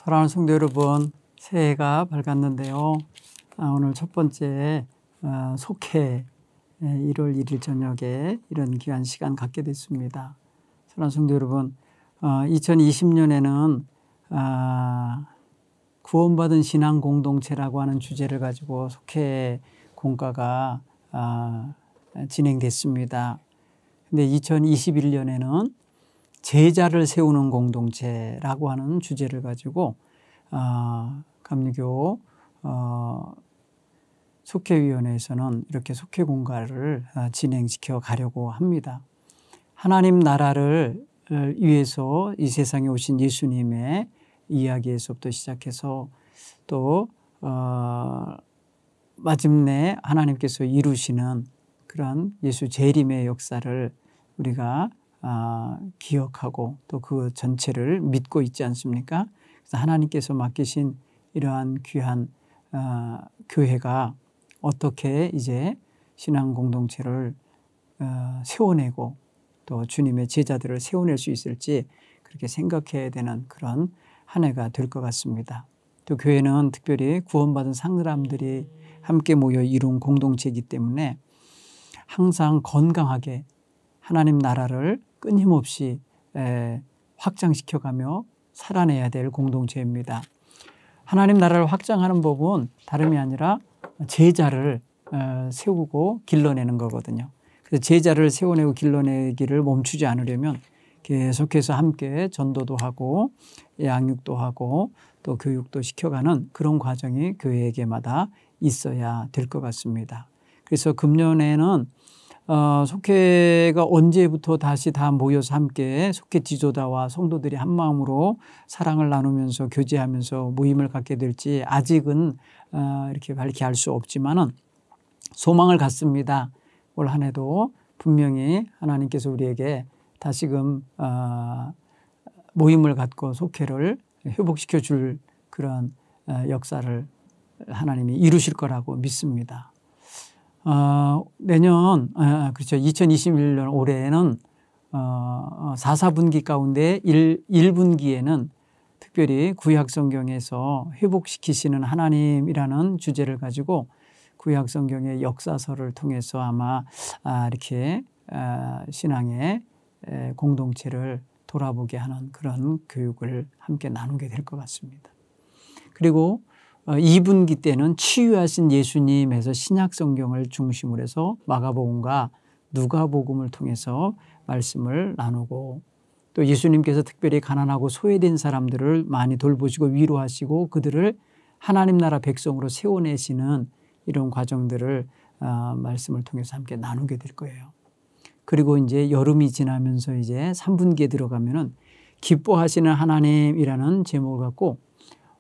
사랑하는 성도 여러분, 새해가 밝았는데요. 오늘 첫 번째 속회 1월 1일 저녁에 이런 귀한 시간 갖게 됐습니다. 사랑하는 성도 여러분, 2020년에는 구원받은 신앙 공동체라고 하는 주제를 가지고 속회 공과가 진행됐습니다. 근데 2021년에는 제자를 세우는 공동체라고 하는 주제를 가지고 감리교 속회위원회에서는 이렇게 속회 공과를 진행시켜 가려고 합니다. 하나님 나라를 위해서 이 세상에 오신 예수님의 이야기에서부터 시작해서 또 마침내 하나님께서 이루시는 그런 예수 재림의 역사를 우리가 기억하고 또 그 전체를 믿고 있지 않습니까? 그래서 하나님께서 맡기신 이러한 귀한 교회가 어떻게 이제 신앙 공동체를 세워내고 또 주님의 제자들을 세워낼 수 있을지 그렇게 생각해야 되는 그런 한 해가 될 것 같습니다. 또 교회는 특별히 구원받은 사람들이 함께 모여 이룬 공동체이기 때문에 항상 건강하게 하나님 나라를 끊임없이 확장시켜가며 살아내야 될 공동체입니다. 하나님 나라를 확장하는 법은 다름이 아니라 제자를 세우고 길러내는 거거든요. 그래서 제자를 세워내고 길러내기를 멈추지 않으려면 계속해서 함께 전도도 하고 양육도 하고 또 교육도 시켜가는 그런 과정이 교회에게마다 있어야 될 것 같습니다. 그래서 금년에는 속회가 언제부터 다시 다 모여서 함께 속회 지도자와 성도들이 한 마음으로 사랑을 나누면서 교제하면서 모임을 갖게 될지 아직은 이렇게 밝히 알 수 없지만은 소망을 갖습니다. 올 한 해도 분명히 하나님께서 우리에게 다시금 모임을 갖고 속회를 회복시켜 줄 그런 역사를 하나님이 이루실 거라고 믿습니다. 내년, 그렇죠. 2021년 올해에는 4분기 가운데 1분기에는 특별히 구약 성경에서 회복시키시는 하나님이라는 주제를 가지고 구약 성경의 역사서를 통해서 아마 이렇게 신앙의 공동체를 돌아보게 하는 그런 교육을 함께 나누게 될 것 같습니다. 그리고 2분기 때는 치유하신 예수님에서 신약 성경을 중심으로 해서 마가복음과 누가복음을 통해서 말씀을 나누고 또 예수님께서 특별히 가난하고 소외된 사람들을 많이 돌보시고 위로하시고 그들을 하나님 나라 백성으로 세워내시는 이런 과정들을 말씀을 통해서 함께 나누게 될 거예요. 그리고 이제 여름이 지나면서 이제 3분기에 들어가면은 기뻐하시는 하나님이라는 제목을 갖고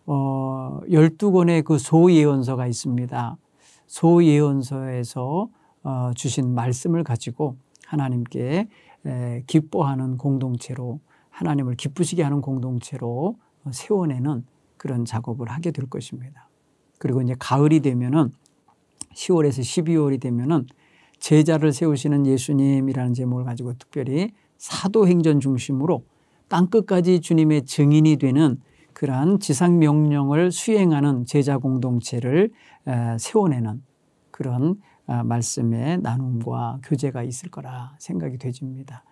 12권의 그 소예언서가 있습니다. 소예언서에서 주신 말씀을 가지고 하나님께 기뻐하는 공동체로 하나님을 기쁘시게 하는 공동체로 세워내는 그런 작업을 하게 될 것입니다. 그리고 이제 가을이 되면은 10월에서 12월이 되면은 제자를 세우시는 예수님이라는 제목을 가지고 특별히 사도행전 중심으로 땅끝까지 주님의 증인이 되는 그러한 지상명령을 수행하는 제자 공동체를 세워내는 그런 말씀의 나눔과 교제가 있을 거라 생각이 되집니다.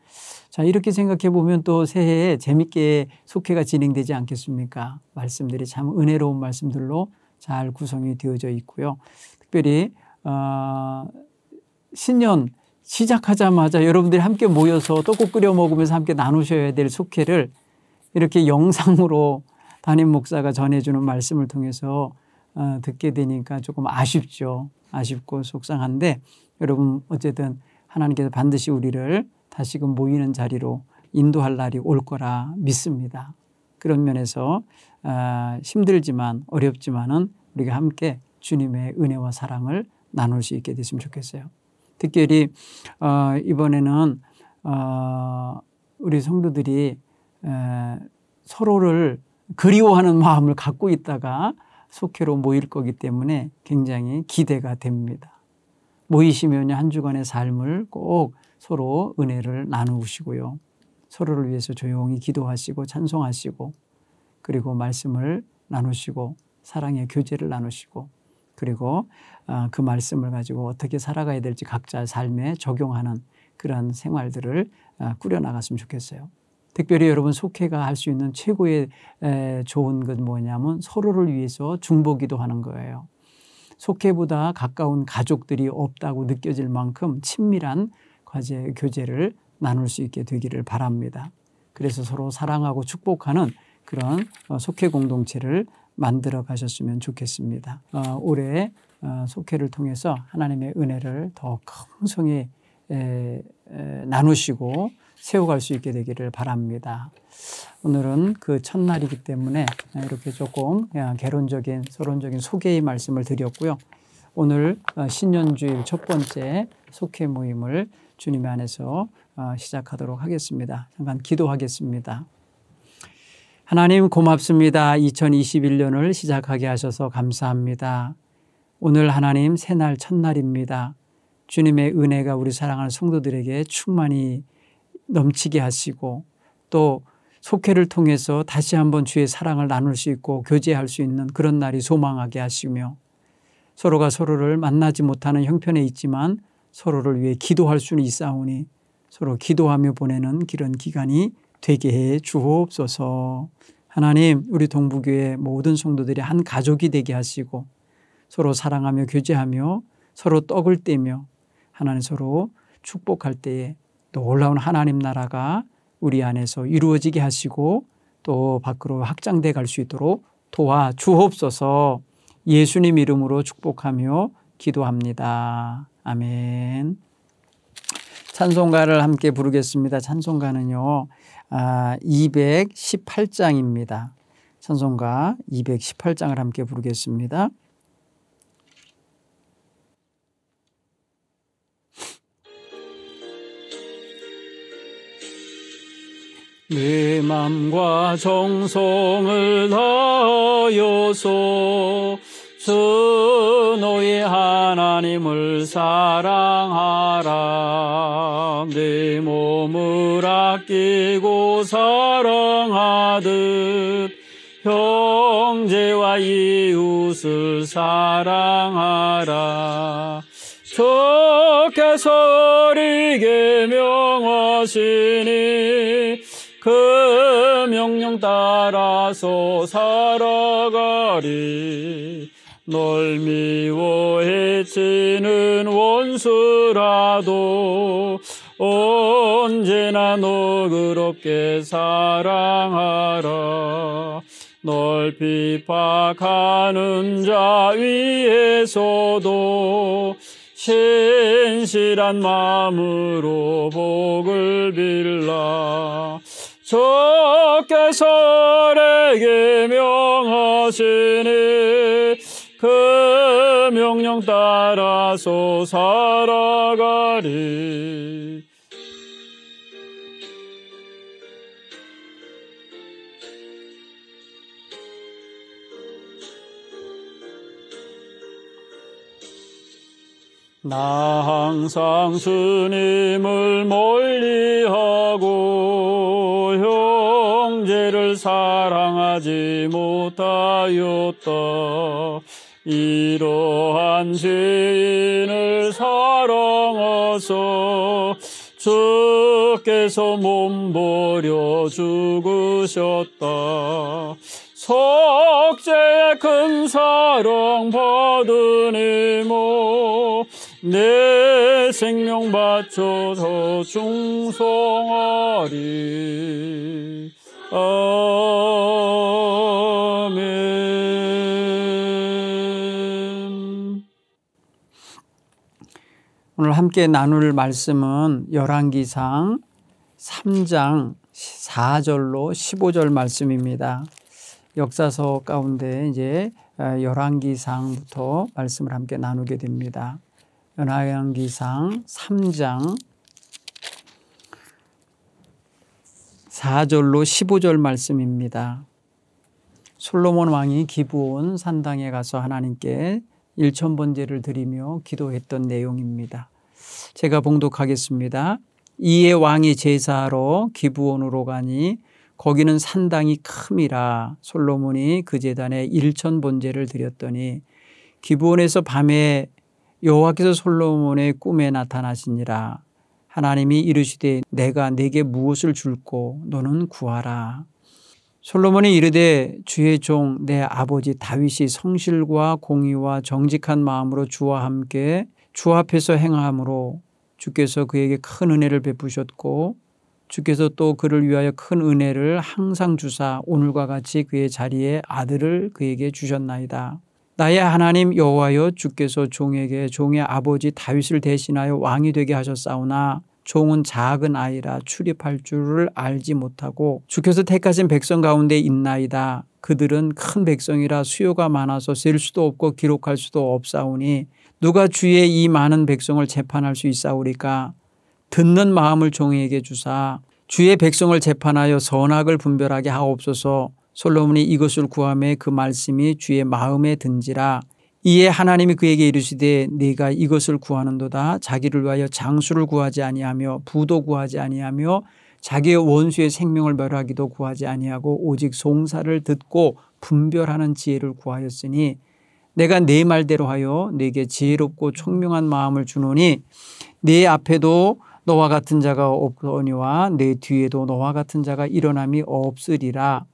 자, 이렇게 생각해 보면 또 새해에 재밌게 속회가 진행되지 않겠습니까? 말씀들이 참 은혜로운 말씀들로 잘 구성이 되어져 있고요. 특별히 신년 시작하자마자 여러분들이 함께 모여서 떡국 끓여 먹으면서 함께 나누셔야 될 속회를 이렇게 영상으로 담임 목사가 전해주는 말씀을 통해서 듣게 되니까 조금 아쉽죠. 아쉽고 속상한데 여러분 어쨌든 하나님께서 반드시 우리를 다시금 모이는 자리로 인도할 날이 올 거라 믿습니다. 그런 면에서 힘들지만 어렵지만은 우리가 함께 주님의 은혜와 사랑을 나눌 수 있게 됐으면 좋겠어요. 특별히 이번에는 우리 성도들이 서로를 그리워하는 마음을 갖고 있다가 속회로 모일 거기 때문에 굉장히 기대가 됩니다. 모이시면 한 주간의 삶을 꼭 서로 은혜를 나누시고요. 서로를 위해서 조용히 기도하시고 찬송하시고 그리고 말씀을 나누시고 사랑의 교제를 나누시고 그리고 그 말씀을 가지고 어떻게 살아가야 될지 각자 삶에 적용하는 그런 생활들을 꾸려나갔으면 좋겠어요. 특별히 여러분 속회가 할 수 있는 최고의 좋은 건 뭐냐면 서로를 위해서 중보기도하는 거예요. 속회보다 가까운 가족들이 없다고 느껴질 만큼 친밀한 과제 교제를 나눌 수 있게 되기를 바랍니다. 그래서 서로 사랑하고 축복하는 그런 속회 공동체를 만들어 가셨으면 좋겠습니다. 올해 속회를 통해서 하나님의 은혜를 더 풍성히 나누시고 세워갈 수 있게 되기를 바랍니다. 오늘은 그 첫날이기 때문에 이렇게 조금 개론적인 서론적인 소개의 말씀을 드렸고요. 오늘 신년주일 첫 번째 속회 모임을 주님의 안에서 시작하도록 하겠습니다. 잠깐 기도하겠습니다. 하나님 고맙습니다. 2021년을 시작하게 하셔서 감사합니다. 오늘 하나님 새날 첫날입니다. 주님의 은혜가 우리 사랑하는 성도들에게 충만히 넘치게 하시고 또 속회를 통해서 다시 한번 주의 사랑을 나눌 수 있고 교제할 수 있는 그런 날이 소망하게 하시며 서로가 서로를 만나지 못하는 형편에 있지만 서로를 위해 기도할 수는 있사오니 서로 기도하며 보내는 그런 기간이 되게 해 주옵소서. 하나님 우리 동부교회 모든 성도들이 한 가족이 되게 하시고 서로 사랑하며 교제하며 서로 떡을 떼며 하나님 서로 축복할 때에 놀라운 하나님 나라가 우리 안에서 이루어지게 하시고 또 밖으로 확장돼 갈 수 있도록 도와주옵소서. 예수님 이름으로 축복하며 기도합니다. 아멘. 찬송가를 함께 부르겠습니다. 찬송가는요 218장입니다. 찬송가 218장을 함께 부르겠습니다. 내 맘과 정성을 다하여서 주 너의 하나님을 사랑하라. 내 몸을 아끼고 사랑하듯 형제와 이웃을 사랑하라. 주께서 어리게 명하시니 그 명령 따라서 살아가리. 널 미워해치는 원수라도 언제나 너그럽게 사랑하라. 널 비박하는 자 위에서도 신실한 마음으로 복을 빌라. 주께서 내게 명하시니 그 명령 따라서 살아가리. 나 항상 주님을 멀리하고 형제를 사랑하지 못하였다. 이러한 죄인을 사랑하사 주께서 몸버려 죽으셨다. 속죄의 큰 사랑 받으니모 내 생명 바쳐서 충성하리. 아멘. 오늘 함께 나눌 말씀은 열왕기상 3장 4절로 15절 말씀입니다. 역사서 가운데 이제 열왕기상부터 말씀을 함께 나누게 됩니다. 열왕기상 3장 4절로 15절 말씀입니다. 솔로몬 왕이 기브온 산당에 가서 하나님께 일천번제를 드리며 기도했던 내용입니다. 제가 봉독하겠습니다. 이에 왕이 제사하러 기브온으로 가니 거기는 산당이 큼이라. 솔로몬이 그 제단에 1000번제를 드렸더니 기브온에서 밤에 여호와께서 솔로몬의 꿈에 나타나시니라. 하나님이 이르시되 내가 네게 무엇을 줄꼬 너는 구하라. 솔로몬이 이르되 주의 종 내 아버지 다윗이 성실과 공의와 정직한 마음으로 주와 함께 주 앞에서 행함으로 주께서 그에게 큰 은혜를 베푸셨고 주께서 또 그를 위하여 큰 은혜를 항상 주사 오늘과 같이 그의 자리에 아들을 그에게 주셨나이다. 나의 하나님 여호와여 주께서 종에게 종의 아버지 다윗을 대신하여 왕이 되게 하셨사오나 종은 작은 아이라 출입할 줄을 알지 못하고 주께서 택하신 백성 가운데 있나이다. 그들은 큰 백성이라 수요가 많아서 셀 수도 없고 기록할 수도 없사오니 누가 주의 이 많은 백성을 재판할 수 있사오리까. 듣는 마음을 종에게 주사 주의 백성을 재판하여 선악을 분별하게 하옵소서. 솔로몬이 이것을 구하매 그 말씀이 주의 마음에 든지라. 이에 하나님이 그에게 이르시되 네가 이것을 구하는도다. 자기를 위하여 장수를 구하지 아니하며 부도 구하지 아니하며 자기의 원수의 생명을 멸하기도 구하지 아니하고 오직 송사를 듣고 분별하는 지혜를 구하였으니 내가 네 말대로 하여 네게 지혜롭고 총명한 마음을 주노니 네 앞에도 너와 같은 자가 없거니와 네 뒤에도 너와 같은 자가 일어남이 없으리라.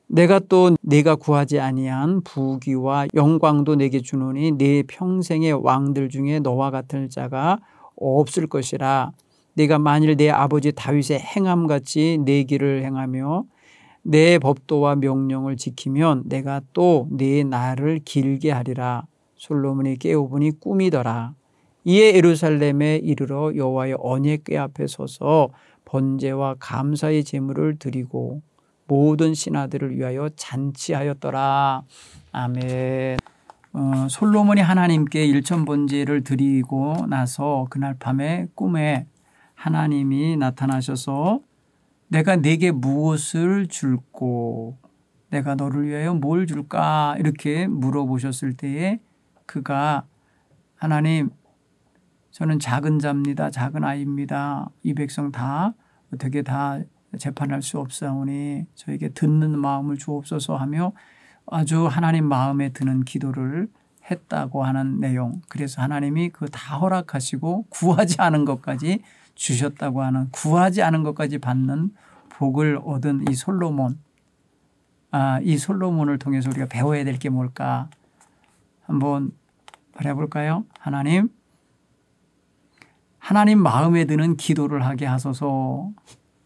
내가 또 네가 구하지 아니한 부귀와 영광도 내게 주노니 네 평생의 왕들 중에 너와 같은 자가 없을 것이라. 네가 만일 내 아버지 다윗의 행함같이 내 길을 행하며 내 법도와 명령을 지키면 내가 또 네 날을 길게 하리라. 솔로몬이 깨어보니 꿈이더라. 이에 예루살렘에 이르러 여호와의 언약궤 앞에 서서 번제와 감사의 제물을 드리고 모든 신하들을 위하여 잔치하였더라. 아멘. 솔로몬이 하나님께 1000번제를 드리고 나서 그날 밤에 꿈에 하나님이 나타나셔서 내가 네게 무엇을 줄꼬 내가 너를 위하여 뭘 줄까 이렇게 물어보셨을 때에 그가 하나님 저는 작은 자입니다. 작은 아이입니다. 이 백성 다 어떻게 다 재판할 수 없사오니 저에게 듣는 마음을 주옵소서 하며 아주 하나님 마음에 드는 기도를 했다고 하는 내용. 그래서 하나님이 그 다 허락하시고 구하지 않은 것까지 주셨다고 하는 구하지 않은 것까지 받는 복을 얻은 이 솔로몬. 이 솔로몬을 통해서 우리가 배워야 될 게 뭘까? 한번 말해볼까요? 하나님 마음에 드는 기도를 하게 하소서.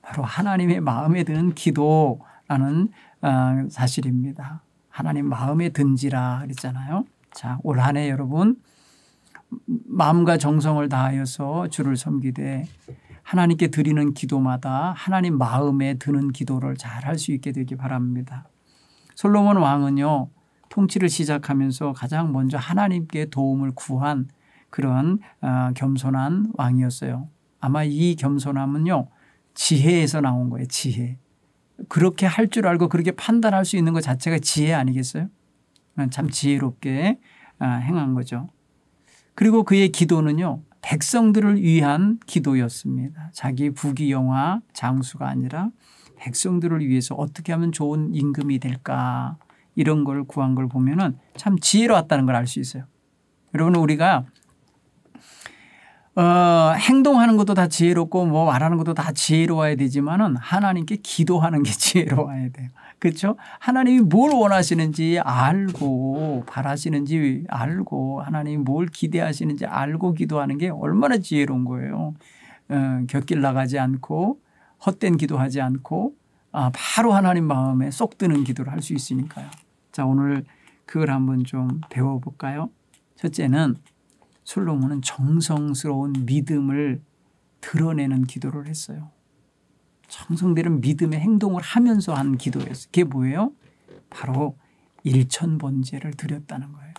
바로 하나님의 마음에 드는 기도라는 사실입니다. 하나님 마음에 든지라 그랬잖아요. 자, 올 한 해 여러분 마음과 정성을 다하여서 주를 섬기되 하나님께 드리는 기도마다 하나님 마음에 드는 기도를 잘 할 수 있게 되기 바랍니다. 솔로몬 왕은요. 통치를 시작하면서 가장 먼저 하나님께 도움을 구한 그런 겸손한 왕이었어요. 아마 이 겸손함은요. 지혜에서 나온 거예요. 지혜. 그렇게 할 줄 알고 그렇게 판단할 수 있는 것 자체가 지혜 아니겠어요? 참 지혜롭게 행한 거죠. 그리고 그의 기도는요. 백성들을 위한 기도였습니다. 자기 부귀 영화 장수가 아니라 백성들을 위해서 어떻게 하면 좋은 임금이 될까 이런 걸 구한 걸 보면은 참 지혜로웠다는 걸 알 수 있어요. 여러분 우리가 행동하는 것도 다 지혜롭고 뭐 말하는 것도 다 지혜로워야 되지만은 하나님께 기도하는 게 지혜로워야 돼요. 그렇죠? 하나님이 뭘 원하시는지 알고 바라시는지 알고 하나님이 뭘 기대하시는지 알고 기도하는 게 얼마나 지혜로운 거예요. 곁길 나가지 않고 헛된 기도하지 않고 바로 하나님 마음에 쏙 드는 기도를 할 수 있으니까요. 자, 오늘 그걸 한번 좀 배워볼까요? 첫째는 솔로몬은 정성스러운 믿음을 드러내는 기도를 했어요. 정성들은 믿음의 행동을 하면서 한 기도였어요. 그게 뭐예요? 바로 1000번제를 드렸다는 거예요.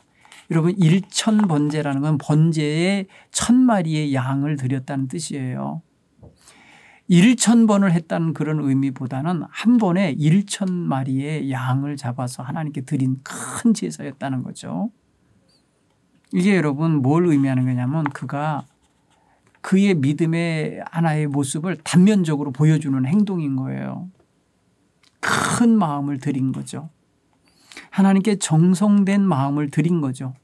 여러분 1000번제라는 건 번제에 1000마리의 양을 드렸다는 뜻이에요. 1000번을 했다는 그런 의미보다는 한 번에 1000마리의 양을 잡아서 하나님께 드린 큰 제사였다는 거죠. 이게 여러분 뭘 의미하는 거냐면 그가 그의 믿음의 하나의 모습을 단면적으로 보여주는 행동인 거예요. 큰 마음을 드린 거죠. 하나님께 정성된 마음을 드린 거죠.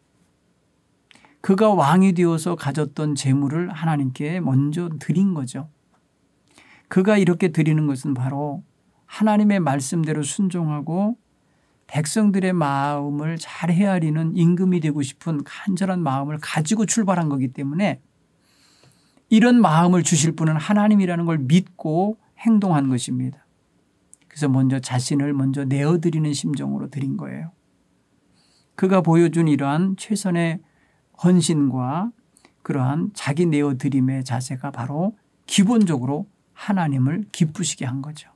그가 왕이 되어서 가졌던 재물을 하나님께 먼저 드린 거죠. 그가 이렇게 드리는 것은 바로 하나님의 말씀대로 순종하고 백성들의 마음을 잘 헤아리는 임금이 되고 싶은 간절한 마음을 가지고 출발한 거기 때문에 이런 마음을 주실 분은 하나님이라는 걸 믿고 행동한 것입니다. 그래서 먼저 자신을 먼저 내어드리는 심정으로 드린 거예요. 그가 보여준 이러한 최선의 헌신과 그러한 자기 내어드림의 자세가 바로 기본적으로 하나님을 기쁘시게 한 거죠.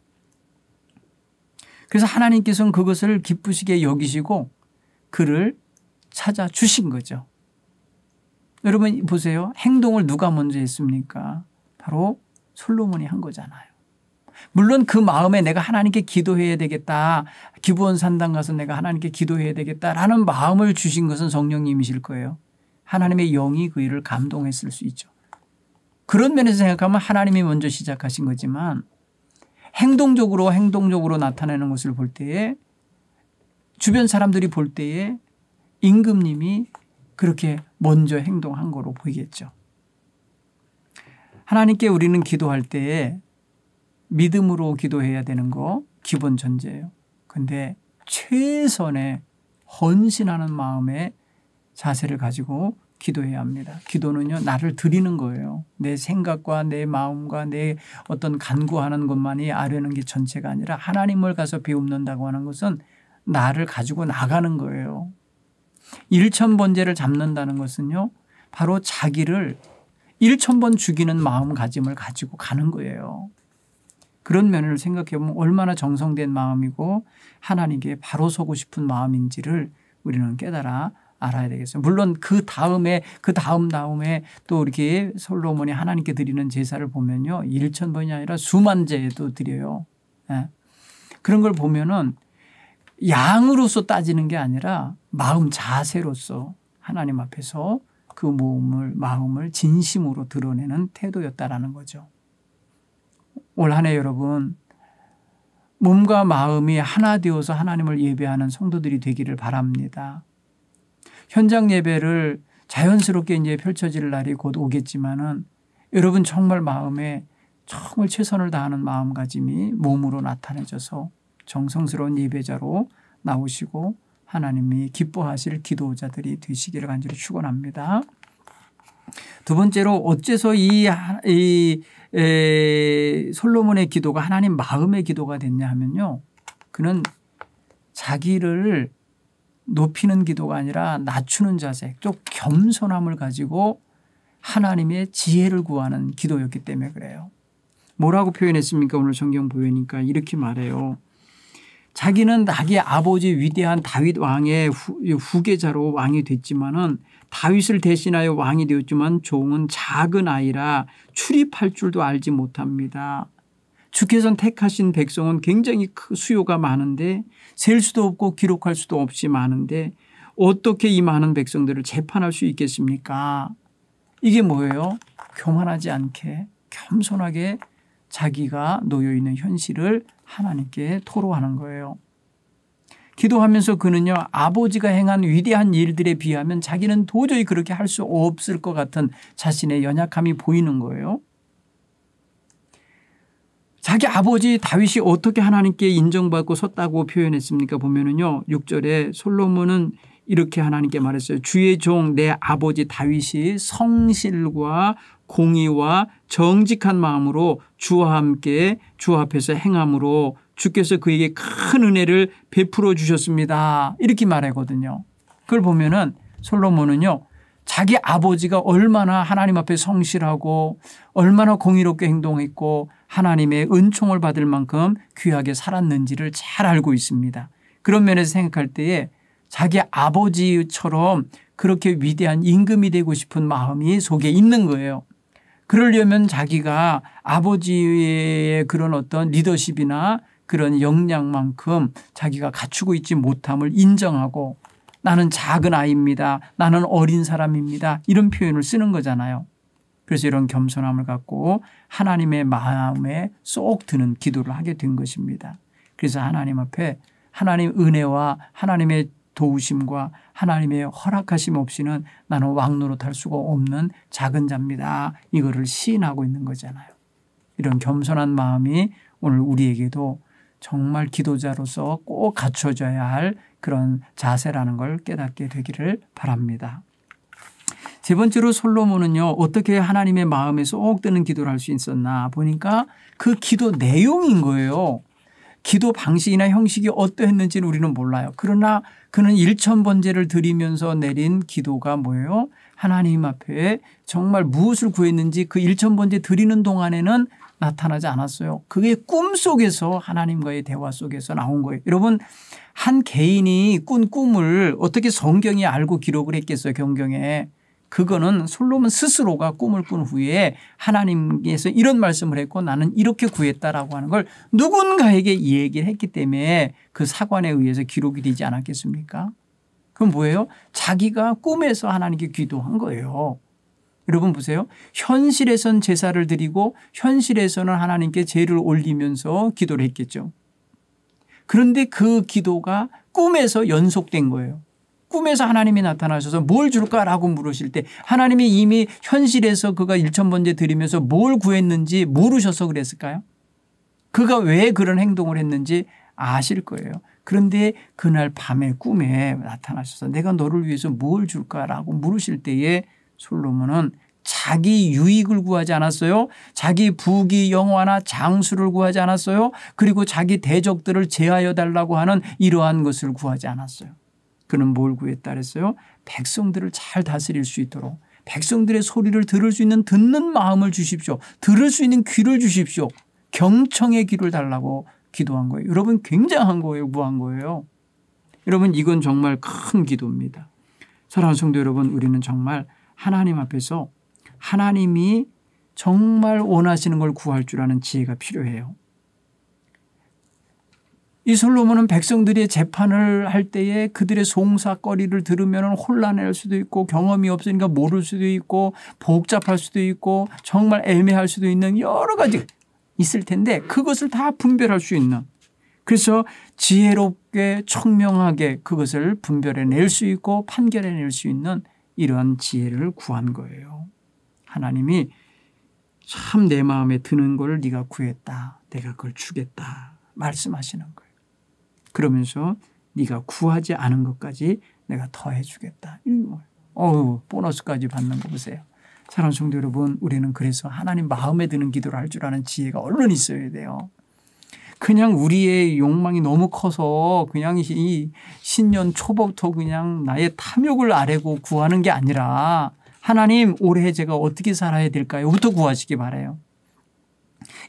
그래서 하나님께서는 그것을 기쁘시게 여기시고 그를 찾아주신 거죠. 여러분 보세요. 행동을 누가 먼저 했습니까? 바로 솔로몬이 한 거잖아요. 물론 그 마음에 내가 하나님께 기도해야 되겠다. 기브온 산당 가서 내가 하나님께 기도해야 되겠다라는 마음을 주신 것은 성령님이실 거예요. 하나님의 영이 그 일을 감동했을 수 있죠. 그런 면에서 생각하면 하나님이 먼저 시작하신 거지만 행동적으로 나타내는 것을 볼 때에 주변 사람들이 볼 때에 임금님이 그렇게 먼저 행동한 거로 보이겠죠. 하나님께 우리는 기도할 때에 믿음으로 기도해야 되는 거 기본 전제예요. 그런데 최선의 헌신하는 마음의 자세를 가지고 기도해야 합니다. 기도는요, 나를 드리는 거예요. 내 생각과 내 마음과 내 어떤 간구하는 것만이 아뢰는 게 전체가 아니라 하나님을 가서 비움는다고 하는 것은 나를 가지고 나가는 거예요. 일천번제를 잡는다는 것은요, 바로 자기를 1000번 죽이는 마음가짐을 가지고 가는 거예요. 그런 면을 생각해 보면 얼마나 정성된 마음이고 하나님께 바로 서고 싶은 마음인지를 우리는 깨달아 알아야 되겠어요. 물론 그 다음에 또 이렇게 솔로몬이 하나님께 드리는 제사를 보면요. 1000번이 아니라 수만 제도 드려요. 네. 그런 걸 보면은 양으로서 따지는 게 아니라 마음 자세로서 하나님 앞에서 그 마음을 진심으로 드러내는 태도였다라는 거죠. 올 한 해 여러분 몸과 마음이 하나 되어서 하나님을 예배하는 성도들이 되기를 바랍니다. 현장 예배를 자연스럽게 이제 펼쳐질 날이 곧 오겠지만은 여러분 정말 마음에 정말 최선을 다하는 마음가짐이 몸으로 나타내져서 정성스러운 예배자로 나오시고 하나님이 기뻐하실 기도자들이 되시기를 간절히 축원합니다. 두 번째로 어째서 이 솔로몬의 기도가 하나님 마음의 기도가 됐냐 하면요. 그는 자기를 높이는 기도가 아니라 낮추는 자세, 또 겸손함을 가지고 하나님의 지혜를 구하는 기도였기 때문에 그래요. 뭐라고 표현했습니까? 오늘 성경 보니까 이렇게 말해요. 자기는 자기 아버지 위대한 다윗 왕의 후계자로 왕이 됐지만은 다윗을 대신하여 왕이 되었지만 종은 작은 아이라 출입할 줄도 알지 못합니다. 주께서는 택하신 백성은 굉장히 수요가 많은데 셀 수도 없고 기록할 수도 없이 많은데 어떻게 이 많은 백성들을 재판할 수 있겠습니까? 이게 뭐예요? 교만하지 않게 겸손하게 자기가 놓여 있는 현실을 하나님께 토로하는 거예요. 기도하면서 그는요 아버지가 행한 위대한 일들에 비하면 자기는 도저히 그렇게 할 수 없을 것 같은 자신의 연약함이 보이는 거예요. 자기 아버지 다윗이 어떻게 하나님께 인정받고 섰다고 표현했습니까? 보면은요 6절에 솔로몬은 이렇게 하나님께 말했어요. 주의 종 내 아버지 다윗이 성실과 공의와 정직한 마음으로 주와 함께 주 앞에서 행함으로 주께서 그에게 큰 은혜를 베풀어 주셨습니다. 이렇게 말하거든요. 그걸 보면은 솔로몬은요 자기 아버지가 얼마나 하나님 앞에 성실하고 얼마나 공의롭게 행동했고 하나님의 은총을 받을 만큼 귀하게 살았는지를 잘 알고 있습니다. 그런 면에서 생각할 때에 자기 아버지처럼 그렇게 위대한 임금이 되고 싶은 마음이 속에 있는 거예요. 그러려면 자기가 아버지의 그런 어떤 리더십이나 그런 역량만큼 자기가 갖추고 있지 못함을 인정하고 나는 작은 아이입니다. 나는 어린 사람입니다. 이런 표현을 쓰는 거잖아요. 그래서 이런 겸손함을 갖고 하나님의 마음에 쏙 드는 기도를 하게 된 것입니다. 그래서 하나님 앞에 하나님 은혜와 하나님의 도우심과 하나님의 허락하심 없이는 나는 왕노릇할 수가 없는 작은 자입니다. 이거를 시인하고 있는 거잖아요. 이런 겸손한 마음이 오늘 우리에게도 정말 기도자로서 꼭 갖춰져야 할 그런 자세라는 걸 깨닫게 되기를 바랍니다. 세 번째로 솔로몬은요, 어떻게 하나님의 마음에 쏙 드는 기도를 할 수 있었나 보니까 그 기도 내용인 거예요. 기도 방식이나 형식이 어떠했는지는 우리는 몰라요. 그러나 그는 1000번제를 드리면서 내린 기도가 뭐예요? 하나님 앞에 정말 무엇을 구했는지 그 1000번제 드리는 동안에는 나타나지 않았어요. 그게 꿈속에서 하나님과의 대화 속에서 나온 거예요. 여러분, 한 개인이 꾼 꿈을 어떻게 성경이 알고 기록을 했겠어요, 경경에. 그거는 솔로몬 스스로가 꿈을 꾼 후에 하나님께서 이런 말씀을 했고 나는 이렇게 구했다라고 하는 걸 누군가에게 얘기를 했기 때문에 그 사관에 의해서 기록이 되지 않았겠습니까? 그럼 뭐예요? 자기가 꿈에서 하나님께 기도한 거예요. 여러분 보세요. 현실에선 제사를 드리고 현실에서는 하나님께 제를 올리면서 기도를 했겠죠. 그런데 그 기도가 꿈에서 연속된 거예요. 꿈에서 하나님이 나타나셔서 뭘 줄까라고 물으실 때 하나님이 이미 현실에서 그가 1000번제 드리면서 뭘 구했는지 모르셔서 그랬을까요? 그가 왜 그런 행동을 했는지 아실 거예요. 그런데 그날 밤에 꿈에 나타나셔서 내가 너를 위해서 뭘 줄까라고 물으실 때에 솔로몬은 자기 유익을 구하지 않았어요. 자기 부귀 영화나 장수를 구하지 않았어요. 그리고 자기 대적들을 제하여 달라고 하는 이러한 것을 구하지 않았어요. 그는 뭘 구했다 그랬어요? 백성들을 잘 다스릴 수 있도록 백성들의 소리를 들을 수 있는 듣는 마음을 주십시오. 들을 수 있는 귀를 주십시오. 경청의 귀를 달라고 기도한 거예요. 여러분 굉장한 거예요. 무한 거예요. 여러분 이건 정말 큰 기도입니다. 사랑하는 성도 여러분, 우리는 정말 하나님 앞에서 하나님이 정말 원하시는 걸 구할 줄 아는 지혜가 필요해요. 이 솔로몬은 백성들의 재판을 할 때에 그들의 송사거리를 들으면 혼란할 수도 있고 경험이 없으니까 모를 수도 있고 복잡할 수도 있고 정말 애매할 수도 있는 여러 가지 있을 텐데 그것을 다 분별할 수 있는, 그래서 지혜롭게 청명하게 그것을 분별해낼 수 있고 판결해낼 수 있는 이러한 지혜를 구한 거예요. 하나님이 참 내 마음에 드는 걸 네가 구했다. 내가 그걸 주겠다. 말씀하시는 거예요. 그러면서 네가 구하지 않은 것까지 내가 더해 주겠다. 보너스까지 받는 거 보세요. 사랑하는 성도 여러분, 우리는 그래서 하나님 마음에 드는 기도를 할 줄 아는 지혜가 얼른 있어야 돼요. 그냥 우리의 욕망이 너무 커서 그냥 이 신년 초부터 그냥 나의 탐욕을 아뢰고 구하는 게 아니라 하나님 올해 제가 어떻게 살아야 될까요? 부터 구하시기 바라요.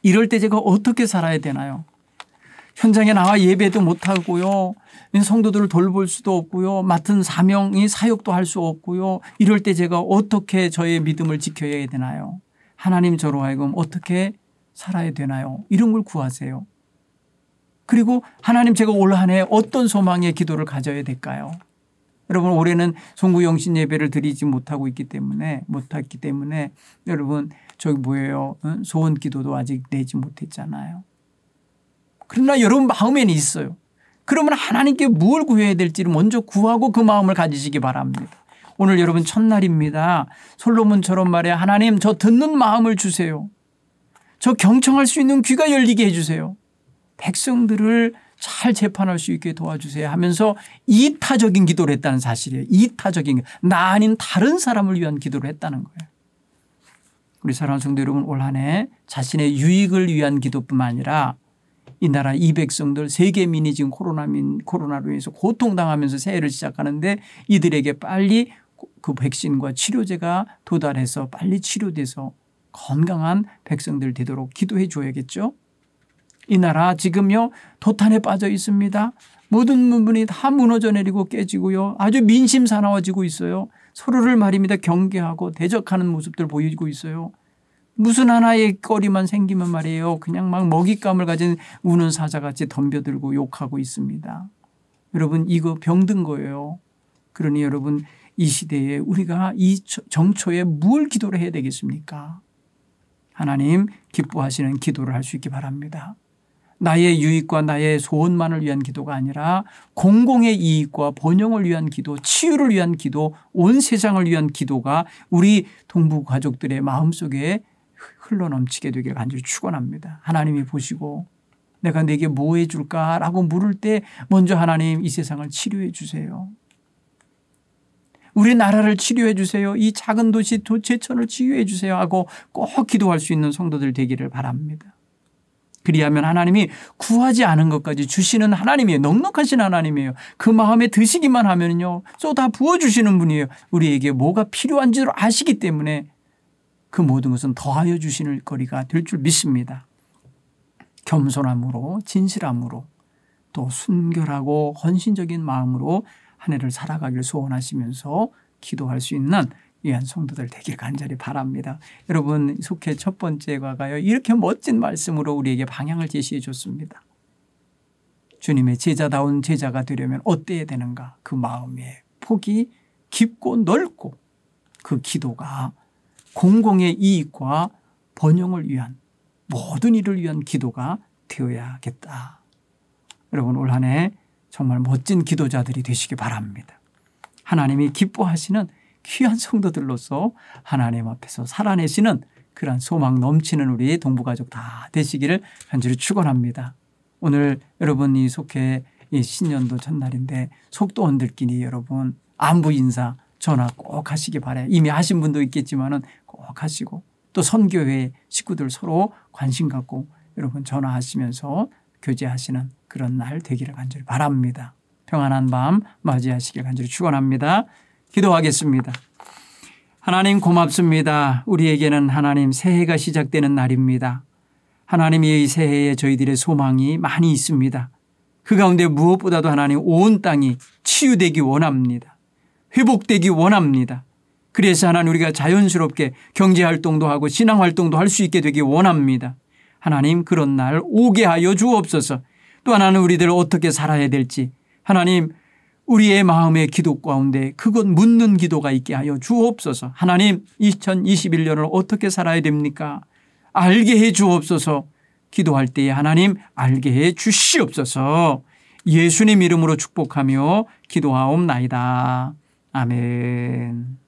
이럴 때 제가 어떻게 살아야 되나요? 현장에 나와 예배도 못하고요. 성도들을 돌볼 수도 없고요. 맡은 사명이 사역도 할 수 없고요. 이럴 때 제가 어떻게 저의 믿음을 지켜야 되나요? 하나님 저로 하여금 어떻게 살아야 되나요? 이런 걸 구하세요. 그리고 하나님 제가 올 한 해 어떤 소망의 기도를 가져야 될까요? 여러분 올해는 송구영신 예배를 드리지 못했기 때문에 여러분 저기 뭐예요? 소원 기도도 아직 내지 못했잖아요. 그러나 여러분 마음에는 있어요. 그러면 하나님께 뭘 구해야 될지를 먼저 구하고 그 마음을 가지시기 바랍니다. 오늘 여러분 첫날입니다. 솔로몬처럼 말해 하나님 저 듣는 마음을 주세요. 저 경청할 수 있는 귀가 열리게 해 주세요. 백성들을 잘 재판할 수 있게 도와주세요 하면서 이타적인 기도를 했다는 사실이에요. 이타적인, 나 아닌 다른 사람을 위한 기도를 했다는 거예요. 우리 사랑하는 성도 여러분, 올 한 해 자신의 유익을 위한 기도뿐만 아니라 이 나라 이 백성들 세계민이 지금 코로나로 인해서 고통당하면서 새해를 시작하는데 이들에게 빨리 그 백신과 치료제가 도달해서 빨리 치료돼서 건강한 백성들 되도록 기도해 줘야겠죠. 이 나라 지금요 도탄에 빠져 있습니다. 모든 부분이 다 무너져 내리고 깨지고요. 아주 민심사나워지고 있어요. 서로를 말입니다 경계하고 대적하는 모습들 보이고 있어요. 무슨 하나의 거리만 생기면 말이에요. 그냥 막 먹잇감을 가진 우는 사자같이 덤벼들고 욕하고 있습니다. 여러분 이거 병든 거예요. 그러니 여러분 이 시대에 우리가 이 정초에 뭘 기도를 해야 되겠습니까? 하나님 기뻐하시는 기도를 할 수 있기 바랍니다. 나의 유익과 나의 소원만을 위한 기도가 아니라 공공의 이익과 번영을 위한 기도, 치유를 위한 기도, 온 세상을 위한 기도가 우리 동부 가족들의 마음속에 흘러넘치게 되길 간절히 축원합니다. 하나님이 보시고 내가 내게 뭐 해줄까라고 물을 때 먼저 하나님 이 세상을 치료해 주세요. 우리 나라를 치료해 주세요. 이 작은 도시 제천을 치유해 주세요 하고 꼭 기도할 수 있는 성도들 되기를 바랍니다. 그리하면 하나님이 구하지 않은 것까지 주시는 하나님이에요. 넉넉하신 하나님이에요. 그 마음에 드시기만 하면요 쏟아 부어주시는 분이에요. 우리에게 뭐가 필요한지를 아시기 때문에 그 모든 것은 더하여 주시는 거리가 될 줄 믿습니다. 겸손함으로 진실함으로 또 순결하고 헌신적인 마음으로 한 해를 살아가길 소원하시면서 기도할 수 있는 귀한 성도들 되길 간절히 바랍니다. 여러분 속해 첫 번째 과가요 이렇게 멋진 말씀으로 우리에게 방향을 제시해 줬습니다. 주님의 제자다운 제자가 되려면 어때야 되는가? 그 마음의 폭이 깊고 넓고 그 기도가 공공의 이익과 번영을 위한 모든 일을 위한 기도가 되어야겠다. 여러분 올 한 해 정말 멋진 기도자들이 되시기 바랍니다. 하나님이 기뻐하시는 귀한 성도들로서 하나님 앞에서 살아내시는 그런 소망 넘치는 우리 동부가족 다 되시기를 간절히 축원합니다. 오늘 여러분이 속해 이 신년도 첫날인데 속도원들끼리 여러분 안부 인사 전화 꼭 하시기 바라요. 이미 하신 분도 있겠지만은 꼭 하시고 또 선교회 식구들 서로 관심 갖고 여러분 전화하시면서 교제하시는 그런 날 되기를 간절히 바랍니다. 평안한 밤 맞이하시길 간절히 축원합니다. 기도하겠습니다. 하나님 고맙습니다. 우리에게는 하나님 새해가 시작되는 날입니다. 하나님이 이 새해에 저희들의 소망이 많이 있습니다. 그 가운데 무엇보다도 하나님 온 땅이 치유되기 원합니다. 회복되기 원합니다. 그래서 하나님 우리가 자연스럽게 경제활동도 하고 신앙활동도 할 수 있게 되기 원합니다. 하나님 그런 날 오게 하여 주옵소서. 또 하나는 우리들 어떻게 살아야 될지 하나님 우리의 마음의 기도 가운데 그것 묻는 기도가 있게 하여 주옵소서. 하나님 2021년을 어떻게 살아야 됩니까? 알게 해 주옵소서. 기도할 때에 하나님 알게 해 주시옵소서. 예수님 이름으로 축복하며 기도하옵나이다. 아멘.